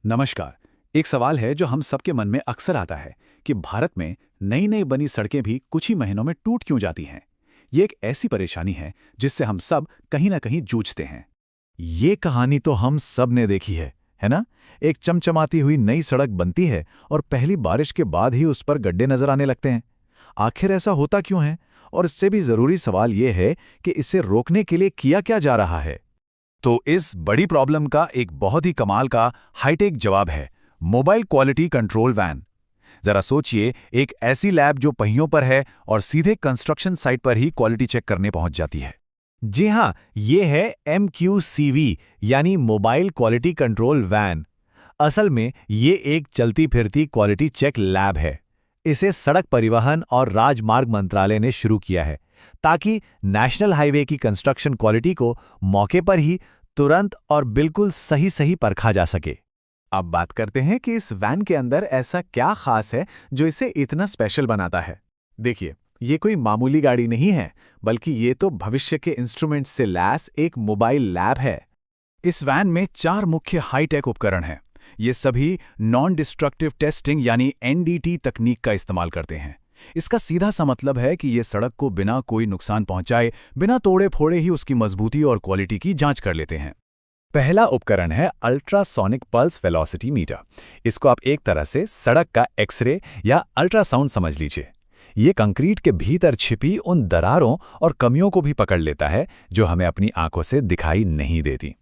नमस्कार। एक सवाल है जो हम सबके मन में अक्सर आता है कि भारत में नई नई बनी सड़कें भी कुछ ही महीनों में टूट क्यों जाती हैं। ये एक ऐसी परेशानी है जिससे हम सब कहीं ना कहीं जूझते हैं। ये कहानी तो हम सब ने देखी है ना? एक चमचमाती हुई नई सड़क बनती है और पहली बारिश के बाद ही उस पर गड्ढे नजर आने लगते हैं। आखिर ऐसा होता क्यों है? और इससे भी जरूरी सवाल ये है कि इसे रोकने के लिए किया क्या जा रहा है। तो इस बड़ी प्रॉब्लम का एक बहुत ही कमाल का हाईटेक जवाब है मोबाइल क्वालिटी कंट्रोल वैन। जरा सोचिए, एक ऐसी लैब जो पहियों पर है और सीधे कंस्ट्रक्शन साइट पर ही क्वालिटी चेक करने पहुंच जाती है। जी हाँ, ये है MQCV यानी मोबाइल क्वालिटी कंट्रोल वैन। असल में ये एक चलती फिरती क्वालिटी चेक लैब है। इसे सड़क परिवहन और राजमार्ग मंत्रालय ने शुरू किया है ताकि नेशनल हाईवे की कंस्ट्रक्शन क्वालिटी को मौके पर ही तुरंत और बिल्कुल सही सही परखा जा सके। अब बात करते हैं कि इस वैन के अंदर ऐसा क्या खास है जो इसे इतना स्पेशल बनाता है। देखिए, ये कोई मामूली गाड़ी नहीं है, बल्कि ये तो भविष्य के इंस्ट्रूमेंट्स से लैस एक मोबाइल लैब है। इस वैन में 4 मुख्य हाईटेक उपकरण हैं। ये सभी नॉन डिस्ट्रक्टिव टेस्टिंग यानी NDT तकनीक का इस्तेमाल करते हैं। इसका सीधा सा मतलब है कि ये सड़क को बिना कोई नुकसान पहुंचाए, बिना तोड़े फोड़े ही उसकी मजबूती और क्वालिटी की जांच कर लेते हैं। पहला उपकरण है अल्ट्रासोनिक पल्स वेलोसिटी मीटर। इसको आप एक तरह से सड़क का एक्सरे या अल्ट्रासाउंड समझ लीजिए। ये कंक्रीट के भीतर छिपी उन दरारों और कमियों को भी पकड़ लेता है जो हमें अपनी आंखों से दिखाई नहीं देती।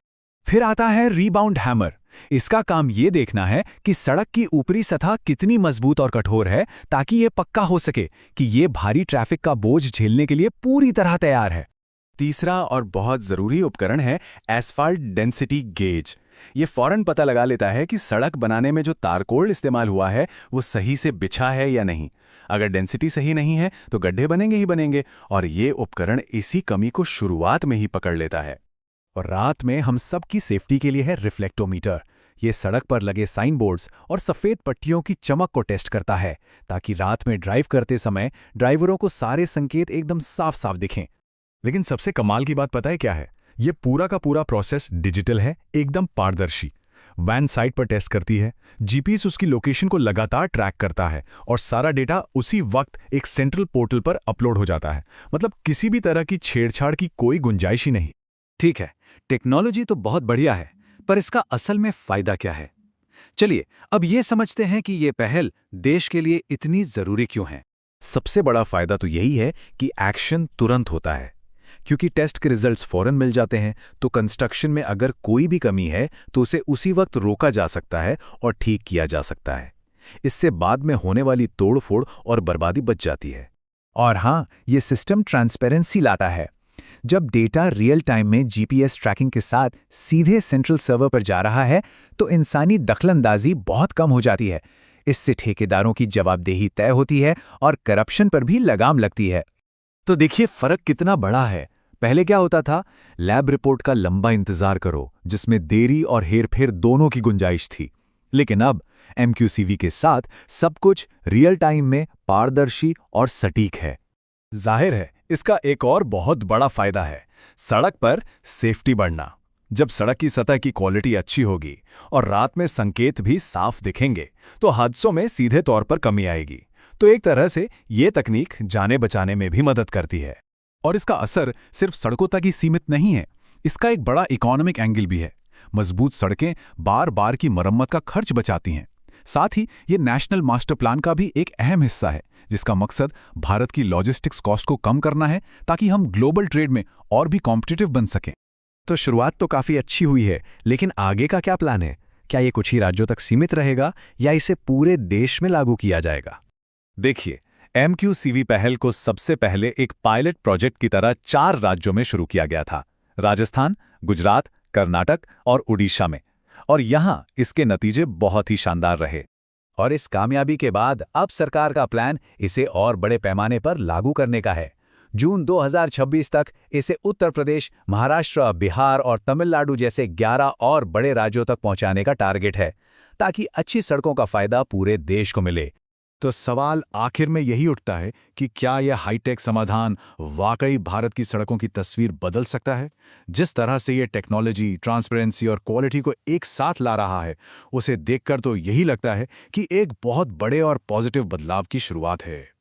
फिर आता है रीबाउंड हैमर। इसका काम ये देखना है कि सड़क की ऊपरी सतह कितनी मजबूत और कठोर है ताकि ये पक्का हो सके कि ये भारी ट्रैफिक का बोझ झेलने के लिए पूरी तरह तैयार है। तीसरा और बहुत जरूरी उपकरण है एस्फाल्ट डेंसिटी गेज। ये फौरन पता लगा लेता है कि सड़क बनाने में जो तारकोल इस्तेमाल हुआ है वो सही से बिछा है या नहीं। अगर डेंसिटी सही नहीं है तो गड्ढे बनेंगे ही बनेंगे, और ये उपकरण इसी कमी को शुरुआत में ही पकड़ लेता है। और रात में हम सब की सेफ्टी के लिए है रिफ्लेक्टोमीटर। ये सड़क पर लगे साइन बोर्ड्स और सफ़ेद पट्टियों की चमक को टेस्ट करता है ताकि रात में ड्राइव करते समय ड्राइवरों को सारे संकेत एकदम साफ साफ दिखें। लेकिन सबसे कमाल की बात पता है क्या है? ये पूरा का पूरा प्रोसेस डिजिटल है, एकदम पारदर्शी। वैन साइट पर टेस्ट करती है, जीपीएस उसकी लोकेशन को लगातार ट्रैक करता है और सारा डेटा उसी वक्त एक सेंट्रल पोर्टल पर अपलोड हो जाता है। मतलब किसी भी तरह की छेड़छाड़ की कोई गुंजाइश ही नहीं। ठीक है, टेक्नोलॉजी तो बहुत बढ़िया है, पर इसका असल में फायदा क्या है? चलिए अब ये समझते हैं कि ये पहल देश के लिए इतनी जरूरी क्यों है। सबसे बड़ा फायदा तो यही है कि एक्शन तुरंत होता है। क्योंकि टेस्ट के रिजल्ट्स फौरन मिल जाते हैं, तो कंस्ट्रक्शन में अगर कोई भी कमी है तो उसे उसी वक्त रोका जा सकता है और ठीक किया जा सकता है। इससे बाद में होने वाली तोड़फोड़ और बर्बादी बच जाती है। और हाँ, ये सिस्टम ट्रांसपेरेंसी लाता है। जब डेटा रियल टाइम में जीपीएस ट्रैकिंग के साथ सीधे सेंट्रल सर्वर पर जा रहा है तो इंसानी दखलंदाजी बहुत कम हो जाती है। इससे ठेकेदारों की जवाबदेही तय होती है और करप्शन पर भी लगाम लगती है। तो देखिए फर्क कितना बड़ा है। पहले क्या होता था? लैब रिपोर्ट का लंबा इंतजार करो जिसमें देरी और हेरफेर दोनों की गुंजाइश थी। लेकिन अब MQCV के साथ सब कुछ रियल टाइम में पारदर्शी और सटीक है। जाहिर है इसका एक और बहुत बड़ा फायदा है, सड़क पर सेफ्टी बढ़ना। जब सड़क की सतह की क्वालिटी अच्छी होगी और रात में संकेत भी साफ दिखेंगे तो हादसों में सीधे तौर पर कमी आएगी। तो एक तरह से ये तकनीक जाने बचाने में भी मदद करती है। और इसका असर सिर्फ सड़कों तक ही सीमित नहीं है, इसका एक बड़ा इकोनॉमिक एंगल भी है। मजबूत सड़कें बार बार की मरम्मत का खर्च बचाती हैं। साथ ही ये नेशनल मास्टर प्लान का भी एक अहम हिस्सा है, जिसका मकसद भारत की लॉजिस्टिक्स कॉस्ट को कम करना है ताकि हम ग्लोबल ट्रेड में और भी कॉम्पिटिटिव बन सकें। तो शुरुआत तो काफ़ी अच्छी हुई है, लेकिन आगे का क्या प्लान है? क्या ये कुछ ही राज्यों तक सीमित रहेगा या इसे पूरे देश में लागू किया जाएगा? देखिए, MQCV पहल को सबसे पहले एक पायलट प्रोजेक्ट की तरह 4 राज्यों में शुरू किया गया था, राजस्थान, गुजरात, कर्नाटक और उड़ीसा में। और यहाँ इसके नतीजे बहुत ही शानदार रहे। और इस कामयाबी के बाद अब सरकार का प्लान इसे और बड़े पैमाने पर लागू करने का है। जून 2026 तक इसे उत्तर प्रदेश, महाराष्ट्र, बिहार और तमिलनाडु जैसे 11 और बड़े राज्यों तक पहुंचाने का टारगेट है, ताकि अच्छी सड़कों का फायदा पूरे देश को मिले। तो सवाल आखिर में यही उठता है कि क्या यह हाईटेक समाधान वाकई भारत की सड़कों की तस्वीर बदल सकता है? जिस तरह से ये टेक्नोलॉजी, ट्रांसपेरेंसी और क्वालिटी को एक साथ ला रहा है, उसे देखकर तो यही लगता है कि एक बहुत बड़े और पॉजिटिव बदलाव की शुरुआत है।